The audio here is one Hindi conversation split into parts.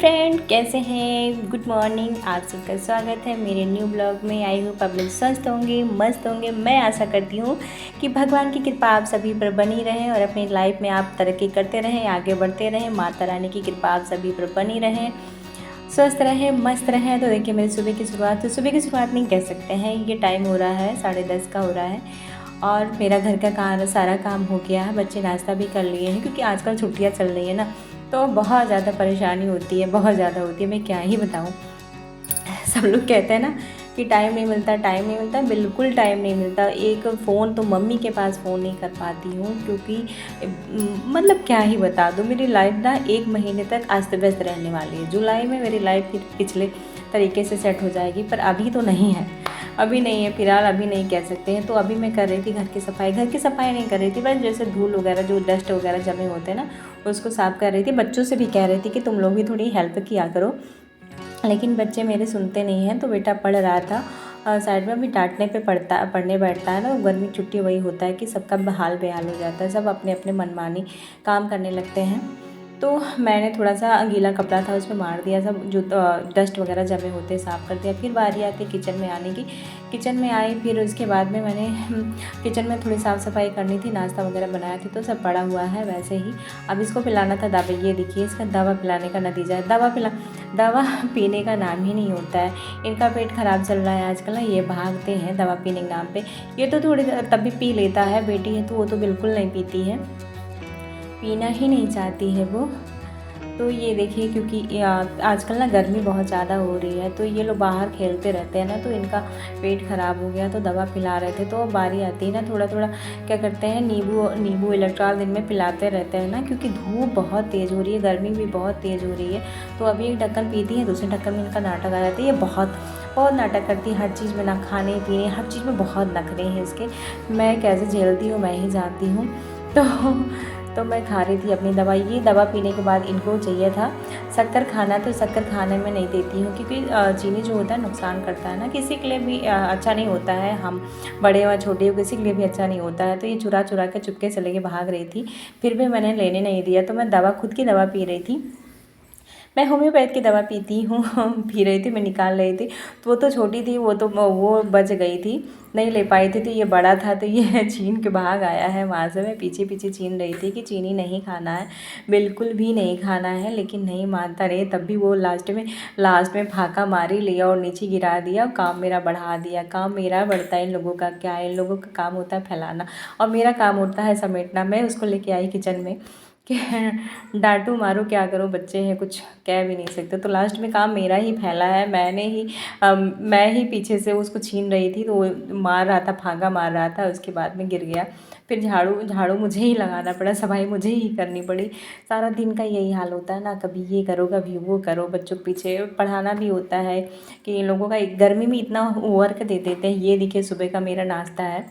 फ्रेंड, कैसे हैं? Good morning. आप सबका स्वागत है मेरे न्यू ब्लॉग में। आई होप आप लोग स्वस्थ होंगे, मस्त होंगे। मैं आशा करती हूँ कि भगवान की कृपा आप सभी पर बनी रहे और अपनी लाइफ में आप तरक्की करते रहें, आगे बढ़ते रहें। माता रानी की कृपा आप सभी पर बनी रहें, स्वस्थ रहें, मस्त रहें। तो देखिए मेरी सुबह की शुरुआत, तो सुबह की शुरुआत नहीं कह सकते हैं, ये टाइम हो रहा है 10:30 का हो रहा है और मेरा घर का सारा काम हो गया है। बच्चे नाश्ता भी कर लिए हैं क्योंकि आजकल छुट्टियाँ चल रही हैं ना, तो बहुत ज़्यादा परेशानी होती है, बहुत ज़्यादा होती है। मैं क्या ही बताऊँ। सब लोग कहते हैं ना कि टाइम नहीं मिलता, टाइम नहीं मिलता। बिल्कुल टाइम नहीं मिलता। एक फ़ोन तो मम्मी के पास फ़ोन नहीं कर पाती हूँ क्योंकि मतलब क्या ही बता दूँ, मेरी लाइफ ना 1 महीने तक अस्त व्यस्त रहने वाली है। जुलाई में मेरी लाइफ फिर पिछले तरीके से सेट हो जाएगी, पर अभी तो नहीं है, अभी नहीं है, फ़िलहाल अभी नहीं कह सकते हैं। तो अभी मैं कर रही थी घर की सफाई नहीं कर रही थी, बस जैसे धूल वगैरह, जो डस्ट वगैरह जमे होते हैं ना, उसको साफ़ कर रही थी। बच्चों से भी कह रही थी कि तुम लोग भी थोड़ी हेल्प किया करो, लेकिन बच्चे मेरे सुनते नहीं हैं। तो बेटा पढ़ रहा था साइड में। अभी डांटने पे पढ़ने बैठता है ना, गर्मी की छुट्टी वही होता है कि सबका हाल बेहाल हो जाता है, सब अपने अपने मनमानी काम करने लगते हैं। तो मैंने थोड़ा सा गीला कपड़ा था उसमें मार दिया, सब जो डस्ट वगैरह जमे होते साफ़ कर दिया। फिर बारी आती किचन में आने की। किचन में आई, फिर उसके बाद में मैंने किचन में थोड़ी साफ़ सफाई करनी थी, नाश्ता वगैरह बनाया थी, तो सब पड़ा हुआ है वैसे ही। अब इसको पिलाना था दवा। ये देखिए इसका दवा पिलाने का नतीजा है। दवा पीने का नाम ही नहीं होता है। इनका पेट ख़राब चल रहा है आजकल ना, ये भागते हैं दवा पीने के नाम पे। ये तो थोड़ी तब भी पी लेता है, बेटी है तो वो तो बिल्कुल नहीं पीती है, पीना ही नहीं चाहती है वो। तो ये देखिए, क्योंकि आजकल ना गर्मी बहुत ज़्यादा हो रही है, तो ये लोग बाहर खेलते रहते हैं ना, तो इनका पेट ख़राब हो गया, तो दवा पिला रहे थे। तो बारी आती है ना, थोड़ा थोड़ा क्या करते हैं, नींबू इलेक्ट्रॉल दिन में पिलाते रहते हैं ना, क्योंकि धूप बहुत तेज़ हो रही है, गर्मी भी बहुत तेज़ हो रही है। तो अभी एक ढक्कन पीती है, दूसरे ढक्कन में इनका नाटक आ जाता है। ये बहुत बहुत नाटक करती है हर चीज़ में, ना खाने पीने हर चीज़ में बहुत नखरे हैं इसके। मैं कैसे झेलती हूँ मैं ही जानती हूँ। तो मैं खा रही थी अपनी दवा। ये दवा पीने के बाद इनको चाहिए था शक्कर खाना, तो शक्कर खाने में नहीं देती हूँ क्योंकि चीनी जो होता है नुकसान करता है ना, किसी के लिए भी अच्छा नहीं होता है। हम बड़े व छोटे हो, किसी के लिए भी अच्छा नहीं होता है। तो ये चुरा चुरा के चुपके से लेके भाग रही थी, फिर भी मैंने लेने नहीं दिया। तो मैं खुद की दवा पी रही थी। मैं होम्योपैथ की दवा पीती हूँ पी रही थी, मैं निकाल रही थी। तो वो तो छोटी थी, वो बच गई थी, नहीं ले पाई थी। तो ये बड़ा था, तो ये छीन के भाग आया है वहाँ से। मैं पीछे पीछे छीन रही थी कि चीनी नहीं खाना है, बिल्कुल भी नहीं खाना है, लेकिन नहीं मानता रहे। तब भी वो लास्ट में फाका मारी लिया और नीचे गिरा दिया, काम मेरा बढ़ा दिया। काम मेरा बढ़ता है, इन लोगों का क्या है? इन लोगों का काम होता है फैलाना और मेरा काम होता है समेटना। मैं उसको लेके आई किचन में कि डांटू मारूँ, क्या करूँ, बच्चे हैं, कुछ कह भी नहीं सकते। तो लास्ट में काम मेरा ही फैला है। मैं ही पीछे से उसको छीन रही थी, तो वो मार रहा था, फांका मार रहा था, उसके बाद में गिर गया। फिर झाड़ू मुझे ही लगाना पड़ा, सफाई मुझे ही करनी पड़ी। सारा दिन का यही हाल होता है ना, कभी ये करो कभी वो करो, बच्चों के पीछे पढ़ाना भी होता है कि इन लोगों का गर्मी में इतना वर्क दे देते हैं। ये देखिए सुबह का मेरा नाश्ता है।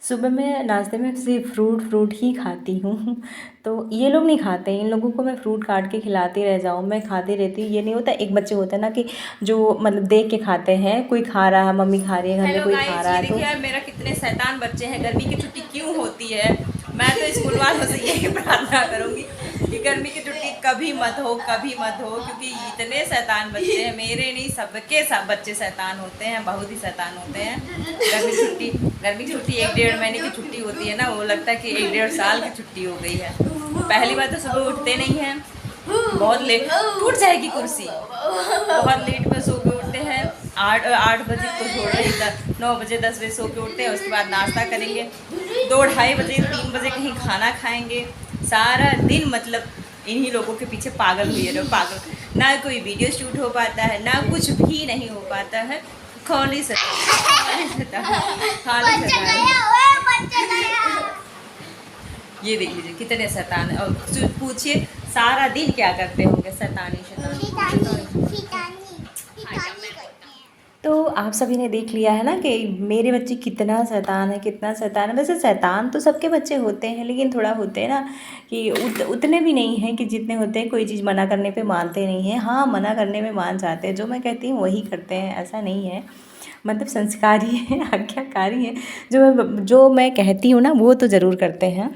सुबह मैं नाश्ते में सिर्फ फ्रूट ही खाती हूँ तो ये लोग नहीं खाते हैं। इन लोगों को मैं फ्रूट काट के खिलाती रह जाऊँ, मैं खाती रहती हूँ। ये नहीं होता, एक बच्चे होते हैं ना कि जो मतलब देख के खाते हैं, कोई खा रहा है, मम्मी खा रही है, घर में कोई खा रहा है। तो देखिए यार, मेरा कितने शैतान बच्चे हैं। गर्मी की छुट्टी क्यों होती है? मैं तो स्कूल वालों से यही प्रार्थना करूंगी कि गर्मी की छुट्टी कभी मत हो, कभी मत हो, क्योंकि इतने शैतान बच्चे हैं। मेरे नहीं, सबके सब बच्चे शैतान होते हैं, बहुत ही शैतान होते हैं। गर्मी की छुट्टी 1-1.5 महीने की छुट्टी होती है ना, वो लगता है कि 1-1.5 साल की छुट्टी हो गई है। पहली बार तो सुबह उठते नहीं हैं, बहुत लेट, टूट जाएगी कुर्सी, बहुत लेट में सो के उठते हैं। 8 बजे को छोड़ रही, 9 बजे 10 बजे सो के उठते हैं। उसके बाद नाश्ता करेंगे, 2-2:30 बजे 3 बजे कहीं खाना खाएंगे। सारा दिन मतलब इन्हीं लोगों के पीछे पागल हुए रहो, पागल। ना कोई वीडियो शूट हो पाता है, ना कुछ भी नहीं हो पाता है। खाली ये देख लीजिए कितने शैतान। और पूछिए सारा दिन क्या करते होंगे, शैतानी शैतानी। तो आप सभी ने देख लिया है ना कि मेरे बच्चे कितना शैतान है, कितना शैतान है। वैसे शैतान तो सबके बच्चे होते हैं, लेकिन थोड़ा होते हैं ना कि उतने भी नहीं हैं कि जितने होते हैं। कोई चीज़ मना करने पे मानते नहीं हैं। हाँ, मना करने में मान जाते हैं, जो मैं कहती हूँ वही करते हैं, ऐसा नहीं है। मतलब संस्कारी है, आज्ञाकारी है। जो मैं कहती हूँ ना वो तो ज़रूर करते हैं।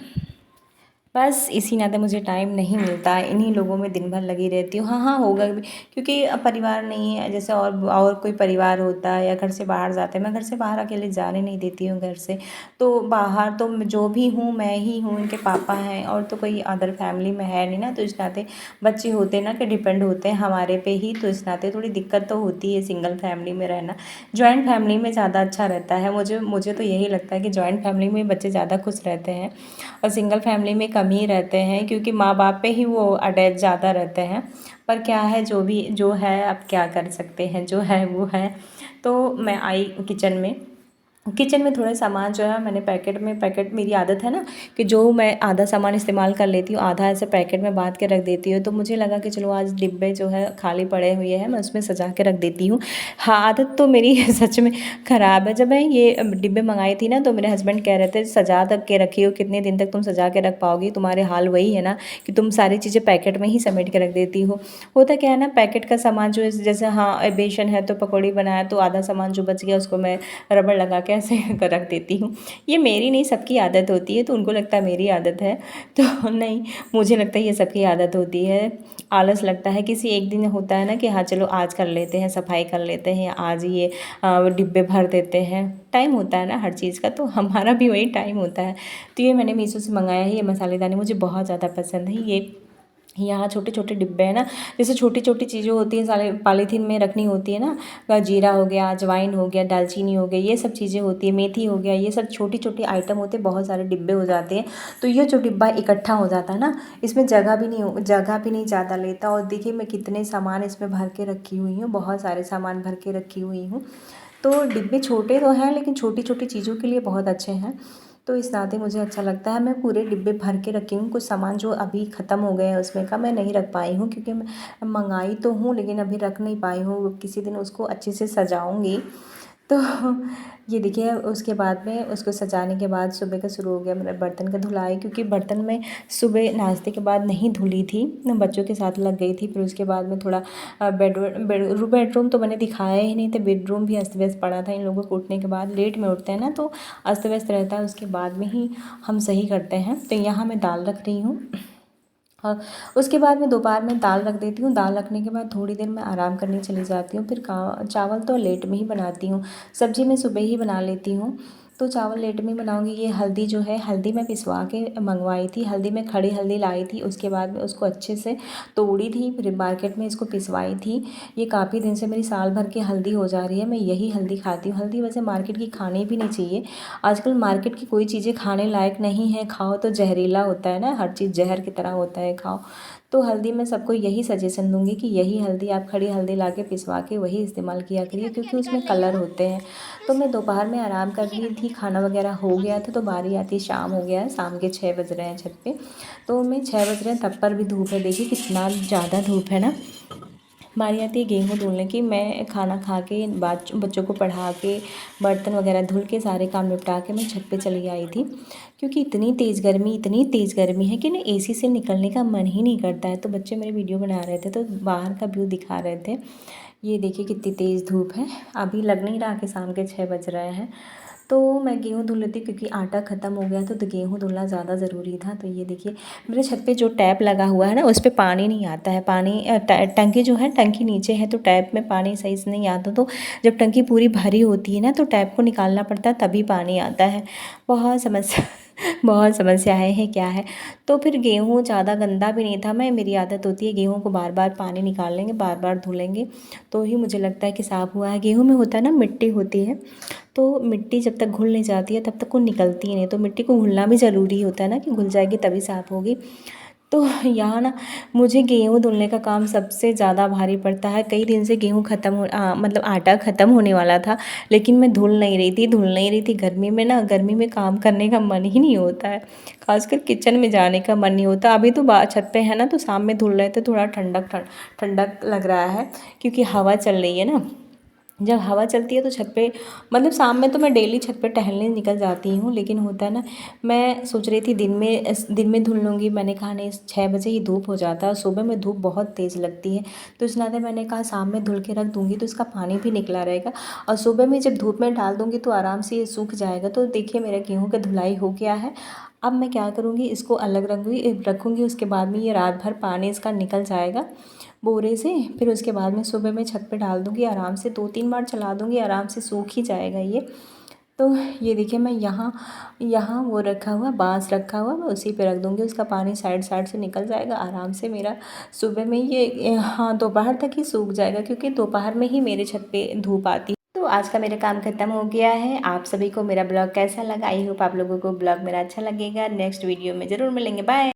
बस इसी नाते मुझे टाइम नहीं मिलता, इन्हीं लोगों में दिन भर लगी रहती हूँ। हाँ हाँ, होगा भी, क्योंकि अब परिवार नहीं है, जैसे और कोई परिवार होता है या घर से बाहर जाते हैं, मैं घर से बाहर अकेले जाने नहीं देती हूँ घर से। तो बाहर तो जो भी हूँ मैं ही हूँ, इनके पापा हैं और तो कोई अदर फैमिली में है नहीं ना, तो इस नाते बच्चे होते हैं ना कि डिपेंड होते हैं हमारे पे ही, तो इस नाते थोड़ी दिक्कत तो होती है सिंगल फैमिली में रहना। जॉइंट फैमिली में ज़्यादा अच्छा रहता है, मुझे तो यही लगता है कि जॉइंट फैमिली में बच्चे ज़्यादा खुश रहते हैं और सिंगल फैमिली में कम ही रहते हैं, क्योंकि माँ बाप पे ही वो अटैच ज़्यादा रहते हैं। पर क्या है, जो है अब क्या कर सकते हैं, जो है वो है। तो मैं आई किचन में थोड़े सामान जो है मैंने पैकेट, मेरी आदत है ना कि जो मैं आधा सामान इस्तेमाल कर लेती हूँ, आधा ऐसे पैकेट में बांध के रख देती हूँ। तो मुझे लगा कि चलो आज डिब्बे जो है खाली पड़े हुए हैं, मैं उसमें सजा के रख देती हूँ। हाँ, आदत तो मेरी सच में ख़राब है। जब मैं ये डिब्बे मंगाई थी ना, तो मेरे हस्बैंड कह रहे थे सजा तक के रखी हो, कितने दिन तक तुम सजा के रख पाओगी, तुम्हारे हाल वही है ना कि तुम सारी चीज़ें पैकेट में ही समेट के रख देती हो। होता क्या है ना, पैकेट का सामान जो है, जैसे हाँ बेसन है तो पकौड़ी बनाया तो आधा सामान जो बच गया उसको मैं रबड़ लगा के ऐसे कर रख देती हूँ। ये मेरी नहीं, सबकी आदत होती है, तो उनको लगता है मेरी आदत है, तो नहीं, मुझे लगता है ये सबकी आदत होती है। आलस लगता है, किसी एक दिन होता है ना कि हाँ चलो आज कर लेते हैं, सफाई कर लेते हैं, आज ये डिब्बे भर देते हैं, टाइम होता है ना हर चीज़ का, तो हमारा भी वही टाइम होता है। तो ये मैंने मीशो से मंगाया है, ये मसालेदानी मुझे बहुत ज़्यादा पसंद है। ये यहाँ छोटे छोटे डिब्बे हैं ना, जैसे छोटी छोटी चीज़ें होती हैं सारे पॉलीथीन में रखनी होती है ना, जीरा हो गया, अजवाइन हो गया, दालचीनी हो गई, ये सब चीज़ें होती है, मेथी हो गया, ये सब छोटी छोटी आइटम होते हैं, बहुत सारे डिब्बे हो जाते हैं। तो ये जो डिब्बा इकट्ठा हो जाता है ना, इसमें जगह भी नहीं ज़्यादा लेता। और देखिए मैं कितने सामान इसमें भर के रखी हुई हूँ, बहुत सारे सामान भर के रखी हुई हूँ। तो डिब्बे छोटे तो हैं, लेकिन छोटी छोटी चीज़ों के लिए बहुत अच्छे हैं। तो इस नाते मुझे अच्छा लगता है, मैं पूरे डिब्बे भर के रखी हूँ। कुछ सामान जो अभी ख़त्म हो गए हैं उसमें का मैं नहीं रख पाई हूँ, क्योंकि मैं मंगाई तो हूँ लेकिन अभी रख नहीं पाई हूँ, किसी दिन उसको अच्छे से सजाऊँगी। तो ये देखिए, उसके बाद में उसको सजाने के बाद सुबह का शुरू हो गया मेरा बर्तन का धुलाई, क्योंकि बर्तन में सुबह नाश्ते के बाद नहीं धुली थी, बच्चों के साथ लग गई थी। फिर उसके बाद में थोड़ा बेडरूम तो मैंने दिखाया ही नहीं था, बेडरूम भी अस्त व्यस्त पड़ा था। इन लोगों को उठने के बाद लेट में उठते हैं ना, तो अस्त व्यस्त रहता है, उसके बाद में ही हम सही करते हैं। तो यहाँ मैं दाल रख रही हूँ और उसके बाद मैं दोपहर में दाल रख देती हूँ। दाल रखने के बाद थोड़ी देर मैं आराम करने चली जाती हूँ। फिर चावल तो लेट में ही बनाती हूँ, सब्ज़ी मैं सुबह ही बना लेती हूँ, तो चावल लेट में बनाऊँगी। ये हल्दी जो है, हल्दी मैं पिसवा के मंगवाई थी, हल्दी मैं खड़ी हल्दी लाई थी, उसके बाद में उसको अच्छे से तोड़ी थी, फिर मार्केट में इसको पिसवाई थी। ये काफ़ी दिन से मेरी साल भर की हल्दी हो जा रही है, मैं यही हल्दी खाती हूँ। हल्दी वैसे मार्केट की खानी भी नहीं चाहिए, आजकल मार्केट की कोई चीज़ें खाने लायक नहीं है, खाओ तो जहरीला होता है ना, हर चीज़ जहर की तरह होता है, खाओ। तो हल्दी मैं सबको यही सजेशन दूंगी कि यही हल्दी आप खड़ी हल्दी ला के पिसवा के वही इस्तेमाल किया करिए, क्योंकि उसमें कलर होते हैं। तो मैं दोपहर में आराम कर रही थी, खाना वगैरह हो गया था, तो बारी आती शाम हो गया है, शाम के 6 बज रहे हैं छत पे। तो मैं 6 बज रहे हैं तब पर भी धूप है, देखिए कितना ज़्यादा धूप है ना। बारी आती है गेहूँ धुलने की, मैं खाना खा के बच्चों को पढ़ा के बर्तन वगैरह धुल के सारे काम निपटा के मैं छत पे चली आई थी, क्योंकि इतनी तेज़ गर्मी है कि ना एसी से निकलने का मन ही नहीं करता है। तो बच्चे मेरे वीडियो बना रहे थे तो बाहर का व्यू दिखा रहे थे। ये देखिए कितनी तेज़ धूप है, अभी लग नहीं रहा कि शाम के 6 बज रहे हैं। तो मैं गेहूँ धुल लेती, क्योंकि आटा ख़त्म हो गया था, तो गेहूँ धुलना ज़्यादा ज़रूरी था। तो ये देखिए मेरे छत पे जो टैप लगा हुआ है ना, उस पे पानी नहीं आता है, टंकी जो है, टंकी नीचे है, तो टैप में पानी सही से नहीं आता। तो जब टंकी पूरी भरी होती है ना, तो टैप को निकालना पड़ता है, तभी पानी आता है। बहुत समस्या बहुत समस्याएं हैं, क्या है। तो फिर गेहूँ ज़्यादा गंदा भी नहीं था, मेरी आदत होती है गेहूँ को बार बार पानी निकाल लेंगे, बार बार धुलेंगे, तो ही मुझे लगता है कि साफ़ हुआ है। गेहूँ में होता है ना मिट्टी होती है, तो मिट्टी जब तक घुल नहीं जाती है तब तक वो निकलती ही नहीं, तो मिट्टी को घुलना भी ज़रूरी होता है ना, कि घुल जाएगी तभी साफ़ होगी। तो यहाँ ना मुझे गेहूँ धुलने का काम सबसे ज़्यादा भारी पड़ता है। कई दिन से गेहूँ मतलब आटा ख़त्म होने वाला था, लेकिन मैं धुल नहीं रही थी। गर्मी में ना, गर्मी में काम करने का मन ही नहीं होता है, खासकर किचन में जाने का मन नहीं होता। अभी तो छत पे है ना, तो शाम में धुल रहे थे, थोड़ा ठंडक लग रहा है, क्योंकि हवा चल रही है ना। जब हवा चलती है तो छत पे, मतलब शाम में तो मैं डेली छत पे टहलने निकल जाती हूँ, लेकिन होता है ना, मैं सोच रही थी दिन में धुल लूँगी, मैंने कहा नहीं, 6 बजे ही धूप हो जाता है, सुबह में धूप बहुत तेज़ लगती है। तो इस नाते मैंने कहा शाम में धुल के रख दूँगी, तो इसका पानी भी निकला रहेगा, और सुबह में जब धूप में डाल दूँगी तो आराम से ये सूख जाएगा। तो देखिए मेरा गेहूँ का धुलाई हो गया है। अब मैं क्या करूँगी, इसको अलग रखूँगी। उसके बाद में ये रात भर पानी इसका निकल जाएगा बोरे से। फिर उसके बाद में सुबह मैं छत पे डाल दूँगी, आराम से 2-3 बार चला दूँगी, आराम से सूख ही जाएगा ये। तो ये देखिए मैं यहाँ वो रखा हुआ बाँस रखा हुआ, मैं उसी पे रख दूँगी। उसका पानी साइड साइड से निकल जाएगा आराम से। मेरा सुबह में ये हाँ दोपहर तक ही सूख जाएगा, क्योंकि दोपहर में ही मेरे छत पे धूप आती है। तो आज का मेरा काम ख़त्म हो गया है। आप सभी को मेरा ब्लॉग कैसा लगा? आई होप आप लोगों को ब्लॉग मेरा अच्छा लगेगा। नेक्स्ट वीडियो में ज़रूर मिलेंगे। बाय।